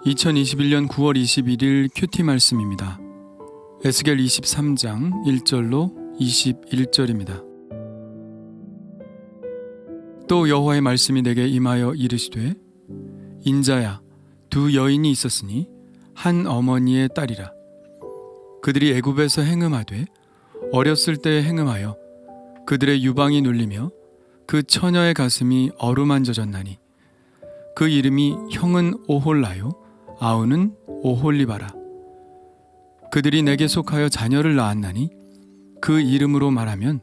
2021년 9월 21일 큐티 말씀입니다. 에스겔 23장 1절로 21절입니다. 또 여호와의 말씀이 내게 임하여 이르시되 인자야, 두 여인이 있었으니 한 어머니의 딸이라. 그들이 애굽에서 행음하되 어렸을 때에 행음하여 그들의 유방이 눌리며 그 처녀의 가슴이 어루만져졌나니 그 이름이 형은 오홀라요 아우는 오홀리바라. 그들이 내게 속하여 자녀를 낳았나니 그 이름으로 말하면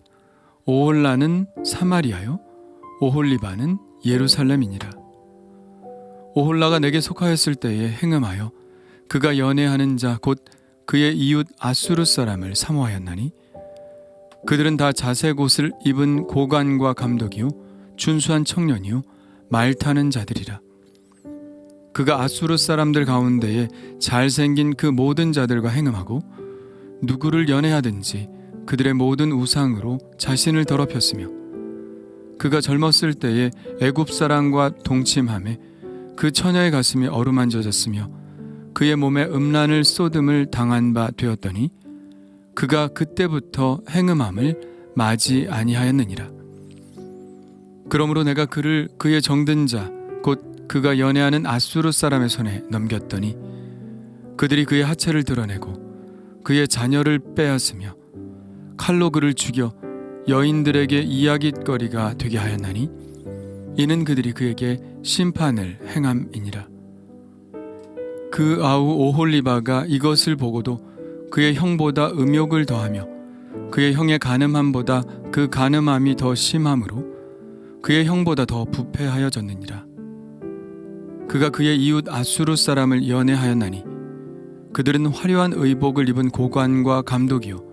오홀라는 사마리아요 오홀리바는 예루살렘이니라. 오홀라가 내게 속하였을 때에 행음하여 그가 연애하는 자 곧 그의 이웃 아수르 사람을 사모하였나니 그들은 다 자색 옷을 입은 고관과 감독이요 준수한 청년이요 말 타는 자들이라. 그가 아수르 사람들 가운데에 잘생긴 그 모든 자들과 행음하고 누구를 연애하든지 그들의 모든 우상으로 자신을 더럽혔으며 그가 젊었을 때에 애굽 사람과 동침하매 그 처녀의 가슴이 어루만져졌으며 그의 몸에 음란을 쏟음을 당한 바 되었더니 그가 그때부터 행음함을 마지 아니하였느니라. 그러므로 내가 그를 그의 정든 자 곧 그가 연애하는 아수르 사람의 손에 넘겼더니 그들이 그의 하체를 드러내고 그의 자녀를 빼앗으며 칼로 그를 죽여 여인들에게 이야깃거리가 되게 하였나니 이는 그들이 그에게 심판을 행함이니라. 그 아우 오홀리바가 이것을 보고도 그의 형보다 음욕을 더하며 그의 형의 간음함보다 그 간음함이 더 심함으로 그의 형보다 더 부패하여졌느니라. 그가 그의 이웃 아수르 사람을 연애하였나니 그들은 화려한 의복을 입은 고관과 감독이요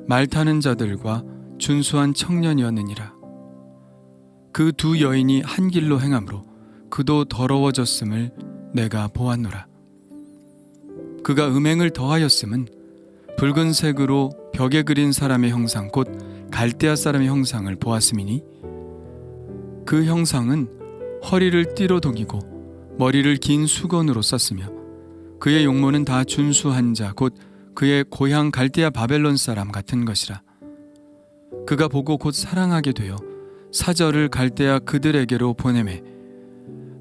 말 타는 자들과 준수한 청년이었느니라. 그 두 여인이 한 길로 행함으로 그도 더러워졌음을 내가 보았노라. 그가 음행을 더하였음은 붉은색으로 벽에 그린 사람의 형상 곧 갈대아 사람의 형상을 보았음이니 그 형상은 허리를 띠로 동이고 머리를 긴 수건으로 썼으며 그의 용모는 다 준수한 자 곧 그의 고향 갈대아 바벨론 사람 같은 것이라. 그가 보고 곧 사랑하게 되어 사절을 갈대아 그들에게로 보내매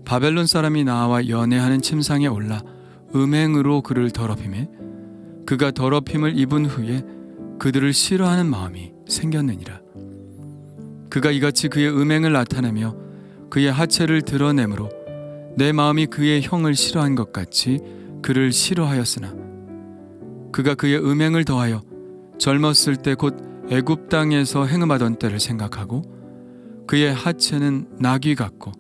바벨론 사람이 나와 연애하는 침상에 올라 음행으로 그를 더럽히매 그가 더럽힘을 입은 후에 그들을 싫어하는 마음이 생겼느니라. 그가 이같이 그의 음행을 나타내며 그의 하체를 드러내므로 내 마음이 그의 형을 싫어한 것 같이 그를 싫어하였으나 그가 그의 음행을 더하여 젊었을 때 곧 애굽 땅에서 행음하던 때를 생각하고 그의 하체는 나귀 같고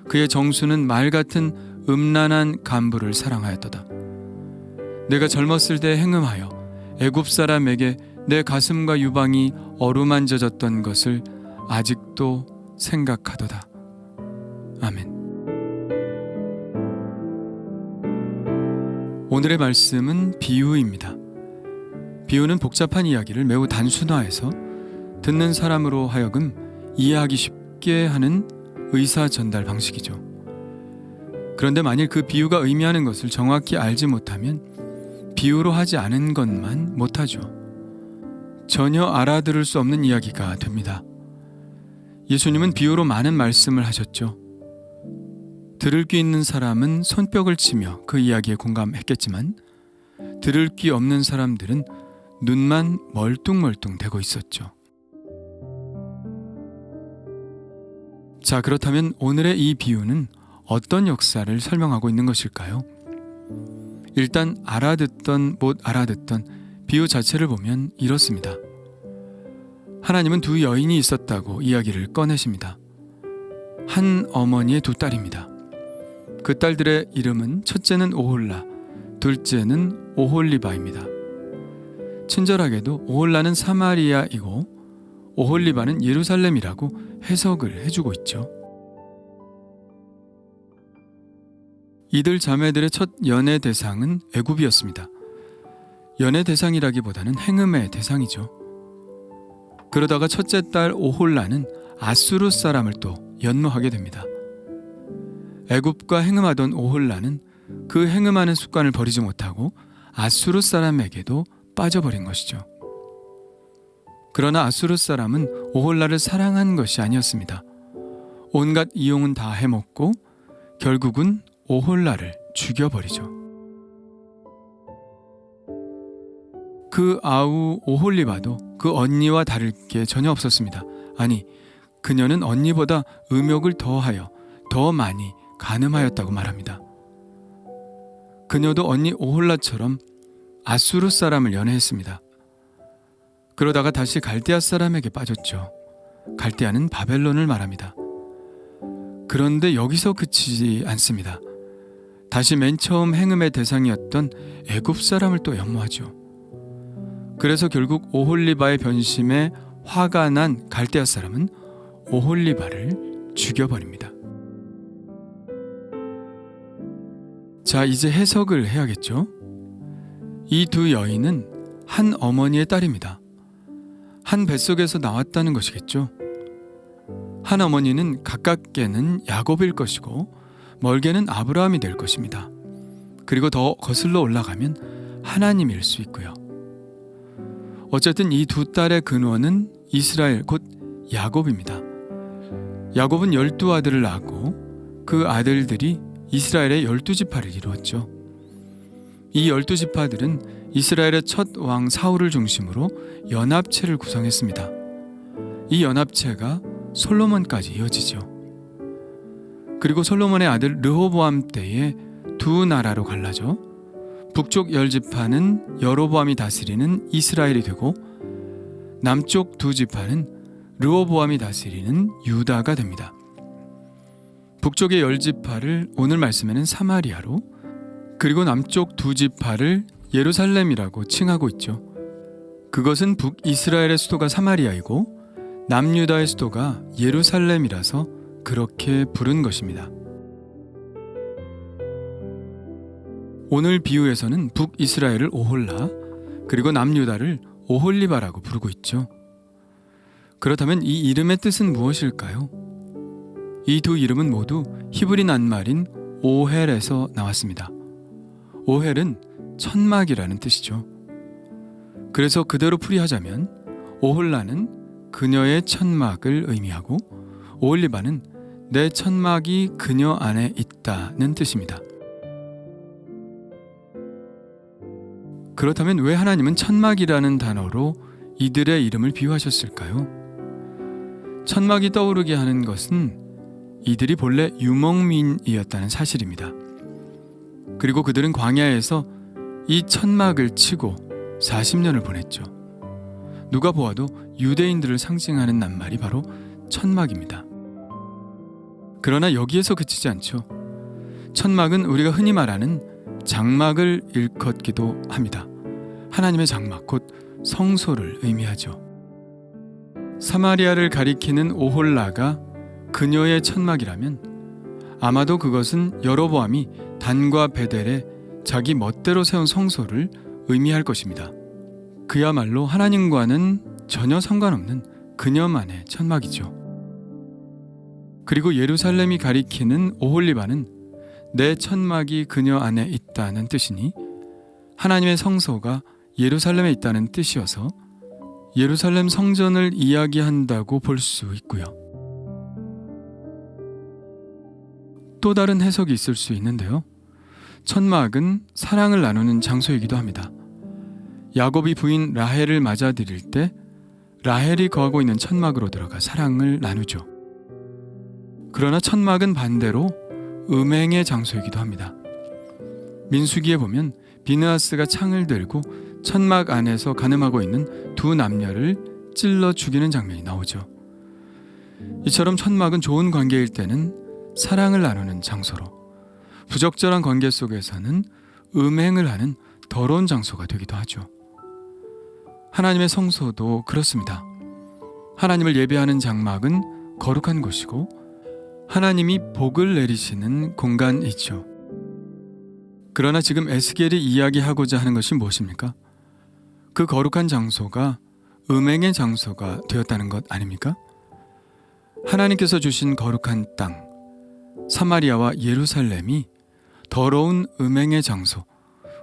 그의 정수는 말 같은 음란한 간부를 사랑하였도다. 내가 젊었을 때 행음하여 애굽 사람에게 내 가슴과 유방이 어루만져졌던 것을 아직도 생각하도다. 아멘. 오늘의 말씀은 비유입니다. 비유는 복잡한 이야기를 매우 단순화해서 듣는 사람으로 하여금 이해하기 쉽게 하는 의사 전달 방식이죠. 그런데 만일 그 비유가 의미하는 것을 정확히 알지 못하면 비유로 하지 않은 것만 못하죠. 전혀 알아들을 수 없는 이야기가 됩니다. 예수님은 비유로 많은 말씀을 하셨죠. 들을 귀 있는 사람은 손뼉을 치며 그 이야기에 공감했겠지만 들을 귀 없는 사람들은 눈만 멀뚱멀뚱 대고 있었죠. 자, 그렇다면 오늘의 이 비유는 어떤 역사를 설명하고 있는 것일까요? 일단 알아듣던 못 알아듣던 비유 자체를 보면 이렇습니다. 하나님은 두 여인이 있었다고 이야기를 꺼내십니다. 한 어머니의 두 딸입니다. 그 딸들의 이름은 첫째는 오홀라, 둘째는 오홀리바입니다. 친절하게도 오홀라는 사마리아이고 오홀리바는 예루살렘이라고 해석을 해주고 있죠. 이들 자매들의 첫 연애 대상은 애굽이었습니다. 연애 대상이라기보다는 행음의 대상이죠. 그러다가 첫째 딸 오홀라는 아수르 사람을 또 연모하게 됩니다. 애굽과 행음하던 오홀라는 그 행음하는 습관을 버리지 못하고 아수르 사람에게도 빠져버린 것이죠. 그러나 아수르 사람은 오홀라를 사랑한 것이 아니었습니다. 온갖 이용은 다 해먹고 결국은 오홀라를 죽여버리죠. 그 아우 오홀리바도 그 언니와 다를 게 전혀 없었습니다. 아니, 그녀는 언니보다 음욕을 더하여 더 많이 간음하였다고 말합니다. 그녀도 언니 오홀라처럼 아수르 사람을 연애했습니다. 그러다가 다시 갈대아 사람에게 빠졌죠. 갈대아는 바벨론을 말합니다. 그런데 여기서 그치지 않습니다. 다시 맨 처음 행음의 대상이었던 애굽 사람을 또 연모하죠. 그래서 결국 오홀리바의 변심에 화가 난 갈대아 사람은 오홀리바를 죽여버립니다. 자, 이제 해석을 해야겠죠? 이 두 여인은 한 어머니의 딸입니다. 한 뱃속에서 나왔다는 것이겠죠. 한 어머니는 가깝게는 야곱일 것이고 멀게는 아브라함이 될 것입니다. 그리고 더 거슬러 올라가면 하나님일 수 있고요. 어쨌든 이 두 딸의 근원은 이스라엘 곧 야곱입니다. 야곱은 12아들을 낳았고 그 아들들이 이스라엘의 12지파를 이루었죠. 이 12지파들은 이스라엘의 첫 왕 사울을 중심으로 연합체를 구성했습니다. 이 연합체가 솔로몬까지 이어지죠. 그리고 솔로몬의 아들 르호보암 때에 두 나라로 갈라져 북쪽 10지파는 여로보암이 다스리는 이스라엘이 되고 남쪽 2지파는 르호보암이 다스리는 유다가 됩니다. 북쪽의 10지파를 오늘 말씀에는 사마리아로, 그리고 남쪽 2지파를 예루살렘이라고 칭하고 있죠. 그것은 북이스라엘의 수도가 사마리아이고 남유다의 수도가 예루살렘이라서 그렇게 부른 것입니다. 오늘 비유에서는 북이스라엘을 오홀라, 그리고 남유다를 오홀리바라고 부르고 있죠. 그렇다면 이 이름의 뜻은 무엇일까요? 이 두 이름은 모두 히브리 낱말인 오헬에서 나왔습니다. 오헬은 천막이라는 뜻이죠. 그래서 그대로 풀이하자면 오홀라는 그녀의 천막을 의미하고 오홀리바는 내 천막이 그녀 안에 있다는 뜻입니다. 그렇다면 왜 하나님은 천막이라는 단어로 이들의 이름을 비유하셨을까요? 천막이 떠오르게 하는 것은 이들이 본래 유목민이었다는 사실입니다. 그리고 그들은 광야에서 이 천막을 치고 40년을 보냈죠. 누가 보아도 유대인들을 상징하는 낱말이 바로 천막입니다. 그러나 여기에서 그치지 않죠. 천막은 우리가 흔히 말하는 장막을 일컫기도 합니다. 하나님의 장막, 곧 성소를 의미하죠. 사마리아를 가리키는 오홀라가 그녀의 천막이라면 아마도 그것은 여로보암이 단과 베델에 자기 멋대로 세운 성소를 의미할 것입니다. 그야말로 하나님과는 전혀 상관없는 그녀만의 천막이죠. 그리고 예루살렘이 가리키는 오홀리바는 내 천막이 그녀 안에 있다는 뜻이니 하나님의 성소가 예루살렘에 있다는 뜻이어서 예루살렘 성전을 이야기한다고 볼 수 있고요. 또 다른 해석이 있을 수 있는데요. 천막은 사랑을 나누는 장소이기도 합니다. 야곱이 부인 라헬을 맞아들일 때 라헬이 거하고 있는 천막으로 들어가 사랑을 나누죠. 그러나 천막은 반대로 음행의 장소이기도 합니다. 민수기에 보면 비느하스가 창을 들고 천막 안에서 간음하고 있는 두 남녀를 찔러 죽이는 장면이 나오죠. 이처럼 천막은 좋은 관계일 때는 사랑을 나누는 장소로, 부적절한 관계 속에서는 음행을 하는 더러운 장소가 되기도 하죠. 하나님의 성소도 그렇습니다. 하나님을 예배하는 장막은 거룩한 곳이고 하나님이 복을 내리시는 공간이죠. 그러나 지금 에스겔이 이야기하고자 하는 것이 무엇입니까? 그 거룩한 장소가 음행의 장소가 되었다는 것 아닙니까? 하나님께서 주신 거룩한 땅, 사마리아와 예루살렘이 더러운 음행의 장소,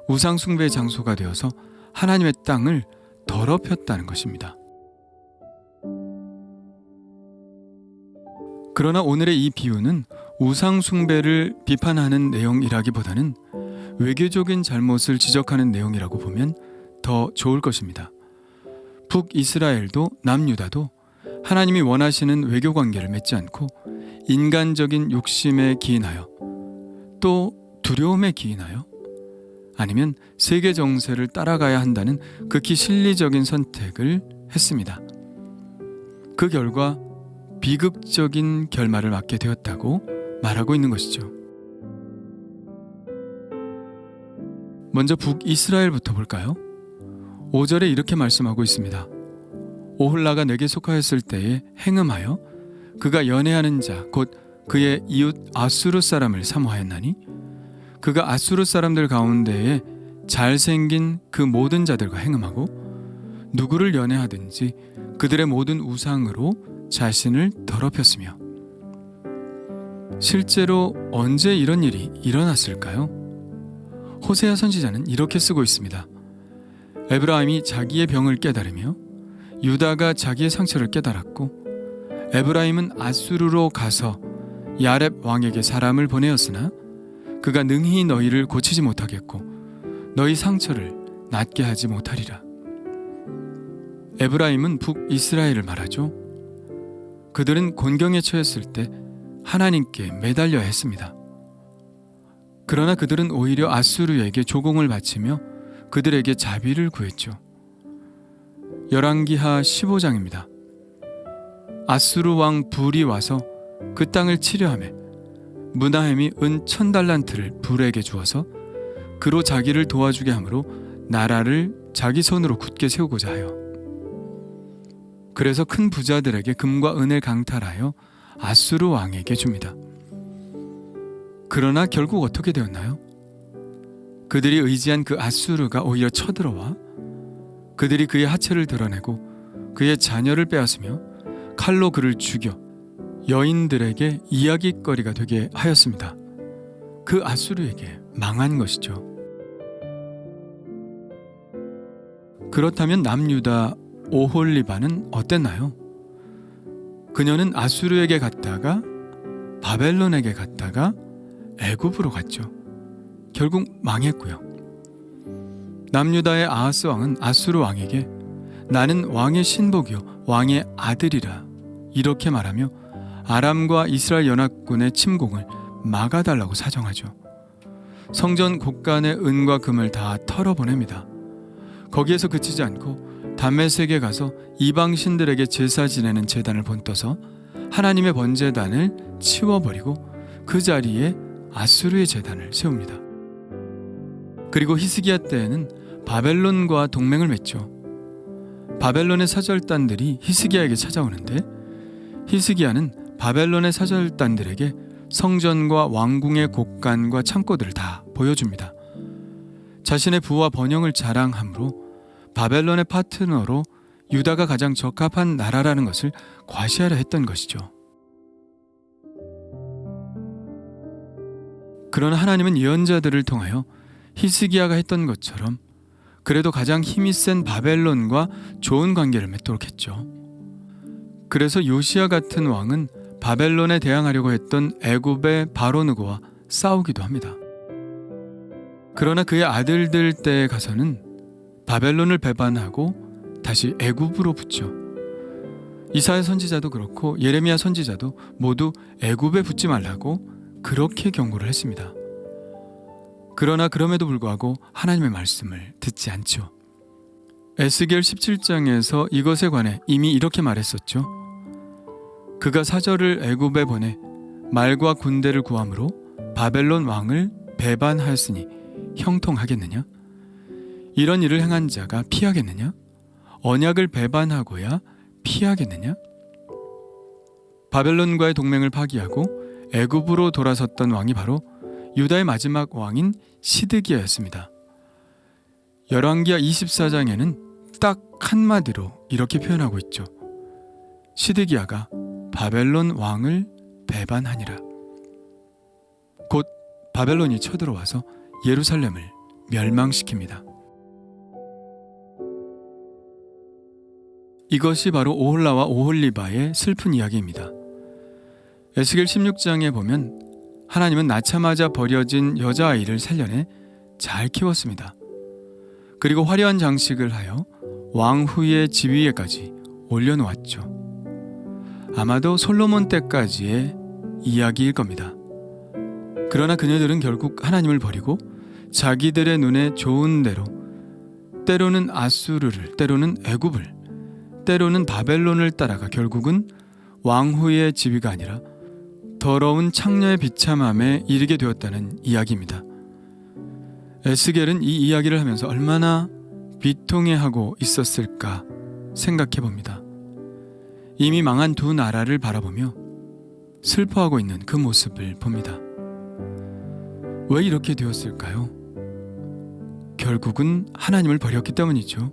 우상 숭배의 장소가 되어서 하나님의 땅을 더럽혔다는 것입니다. 그러나 오늘의 이 비유는 우상 숭배를 비판하는 내용이라기보다는 외교적인 잘못을 지적하는 내용이라고 보면 더 좋을 것입니다. 북이스라엘도 남유다도 하나님이 원하시는 외교 관계를 맺지 않고 인간적인 욕심에 기인하여 또 두려움에 기인하여 아니면 세계 정세를 따라가야 한다는 극히 실리적인 선택을 했습니다. 그 결과 비극적인 결말을 맞게 되었다고 말하고 있는 것이죠. 먼저 북이스라엘부터 볼까요? 5절에 이렇게 말씀하고 있습니다. 오홀라가 내게 속하였을 때에 행음하여 그가 연애하는 자 곧 그의 이웃 아수르 사람을 사모하였나니 그가 아수르 사람들 가운데에 잘생긴 그 모든 자들과 행음하고 누구를 연애하든지 그들의 모든 우상으로 자신을 더럽혔으며. 실제로 언제 이런 일이 일어났을까요? 호세아 선지자는 이렇게 쓰고 있습니다. 에브라임이 자기의 병을 깨달으며 유다가 자기의 상처를 깨달았고 에브라임은 아수르로 가서 야렙 왕에게 사람을 보내었으나 그가 능히 너희를 고치지 못하겠고 너희 상처를 낫게 하지 못하리라. 에브라임은 북이스라엘을 말하죠. 그들은 곤경에 처했을 때 하나님께 매달려야 했습니다. 그러나 그들은 오히려 아수르에게 조공을 바치며 그들에게 자비를 구했죠. 열왕기하 15장입니다. 아수르 왕 불이 와서 그 땅을 치려하며 므나헴이 은 1000달란트를 불에게 주어서 그로 자기를 도와주게 하므로 나라를 자기 손으로 굳게 세우고자 하여 그래서 큰 부자들에게 금과 은을 강탈하여 아수르 왕에게 줍니다. 그러나 결국 어떻게 되었나요? 그들이 의지한 그 아수르가 오히려 쳐들어와 그들이 그의 하체를 드러내고 그의 자녀를 빼앗으며 칼로 그를 죽여 여인들에게 이야깃거리가 되게 하였습니다. 그 아수르에게 망한 것이죠. 그렇다면 남유다 오홀리바는 어땠나요? 그녀는 아수르에게 갔다가 바벨론에게 갔다가 애굽으로 갔죠. 결국 망했고요. 남유다의 아하스 왕은 아수르 왕에게 나는 왕의 신복이요 왕의 아들이라 이렇게 말하며 아람과 이스라엘 연합군의 침공을 막아달라고 사정하죠. 성전 곳간의 은과 금을 다 털어보냅니다. 거기에서 그치지 않고 다메섹에 가서 이방 신들에게 제사 지내는 제단을 본떠서 하나님의 번제단을 치워버리고 그 자리에 아수르의 제단을 세웁니다. 그리고 히스기야 때에는 바벨론과 동맹을 맺죠. 바벨론의 사절단들이 히스기야에게 찾아오는데 히스기야는 바벨론의 사절단들에게 성전과 왕궁의 곳간과 창고들을 다 보여줍니다. 자신의 부와 번영을 자랑함으로 바벨론의 파트너로 유다가 가장 적합한 나라라는 것을 과시하려 했던 것이죠. 그러나 하나님은 예언자들을 통하여 히스기야가 했던 것처럼 그래도 가장 힘이 센 바벨론과 좋은 관계를 맺도록 했죠. 그래서 요시야 같은 왕은 바벨론에 대항하려고 했던 애굽의 바로누고와 싸우기도 합니다. 그러나 그의 아들들 때에 가서는 바벨론을 배반하고 다시 애굽으로 붙죠. 이사야 선지자도 그렇고 예레미야 선지자도 모두 애굽에 붙지 말라고 그렇게 경고를 했습니다. 그러나 그럼에도 불구하고 하나님의 말씀을 듣지 않죠. 에스겔 17장에서 이것에 관해 이미 이렇게 말했었죠. 그가 사절을 애굽에 보내 말과 군대를 구함으로 바벨론 왕을 배반하였으니 형통하겠느냐? 이런 일을 행한 자가 피하겠느냐? 언약을 배반하고야 피하겠느냐? 바벨론과의 동맹을 파기하고 애굽으로 돌아섰던 왕이 바로 유다의 마지막 왕인 시드기야였습니다. 열왕기하 24장에는 딱 한마디로 이렇게 표현하고 있죠. 시드기야가 바벨론 왕을 배반하니라. 곧 바벨론이 쳐들어와서 예루살렘을 멸망시킵니다. 이것이 바로 오홀라와 오홀리바의 슬픈 이야기입니다. 에스겔 16장에 보면 하나님은 낳자마자 버려진 여자아이를 살려내 잘 키웠습니다. 그리고 화려한 장식을 하여 왕후의 지위에까지 올려놓았죠. 아마도 솔로몬 때까지의 이야기일 겁니다. 그러나 그녀들은 결국 하나님을 버리고 자기들의 눈에 좋은 대로, 때로는 아수르를, 때로는 애굽을, 때로는 바벨론을 따라가 결국은 왕후의 지위가 아니라 더러운 창녀의 비참함에 이르게 되었다는 이야기입니다. 에스겔은 이 이야기를 하면서 얼마나 비통해하고 있었을까 생각해 봅니다. 이미 망한 두 나라를 바라보며 슬퍼하고 있는 그 모습을 봅니다. 왜 이렇게 되었을까요? 결국은 하나님을 버렸기 때문이죠.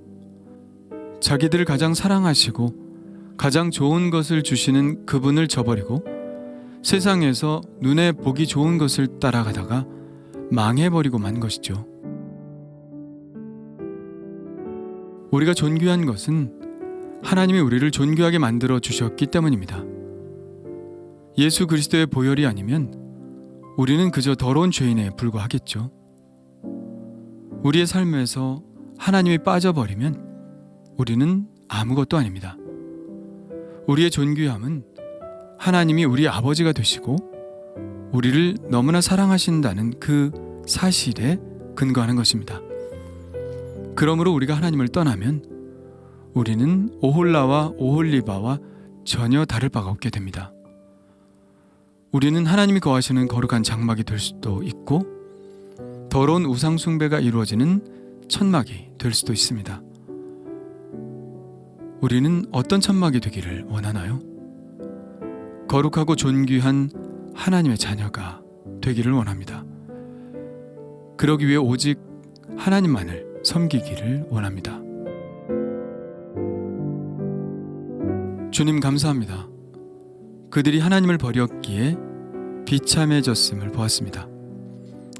자기들을 가장 사랑하시고 가장 좋은 것을 주시는 그분을 저버리고 세상에서 눈에 보기 좋은 것을 따라가다가 망해버리고 만 것이죠. 우리가 존귀한 것은 하나님이 우리를 존귀하게 만들어 주셨기 때문입니다. 예수 그리스도의 보혈이 아니면 우리는 그저 더러운 죄인에 불과하겠죠. 우리의 삶에서 하나님이 빠져버리면 우리는 아무것도 아닙니다. 우리의 존귀함은 하나님이 우리 아버지가 되시고 우리를 너무나 사랑하신다는 그 사실에 근거하는 것입니다. 그러므로 우리가 하나님을 떠나면 우리는 오홀라와 오홀리바와 전혀 다를 바가 없게 됩니다. 우리는 하나님이 거하시는 거룩한 장막이 될 수도 있고 더러운 우상 숭배가 이루어지는 천막이 될 수도 있습니다. 우리는 어떤 천막이 되기를 원하나요? 거룩하고 존귀한 하나님의 자녀가 되기를 원합니다. 그러기 위해 오직 하나님만을 섬기기를 원합니다. 주님 감사합니다. 그들이 하나님을 버렸기에 비참해졌음을 보았습니다.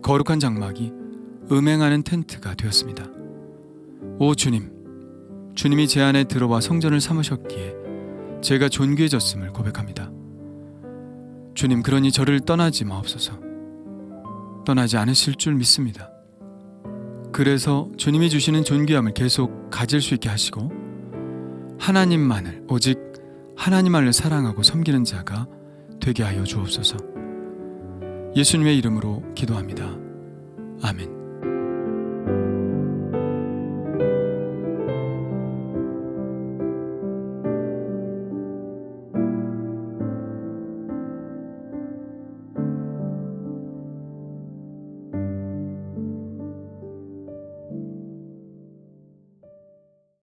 거룩한 장막이 음행하는 텐트가 되었습니다. 오 주님, 주님이 제 안에 들어와 성전을 삼으셨기에 제가 존귀해졌음을 고백합니다. 주님, 그러니 저를 떠나지 마옵소서. 떠나지 않으실 줄 믿습니다. 그래서 주님이 주시는 존귀함을 계속 가질 수 있게 하시고 하나님만을, 오직 하나님만을 사랑하고 섬기는 자가 되게 하여 주옵소서. 예수님의 이름으로 기도합니다. 아멘.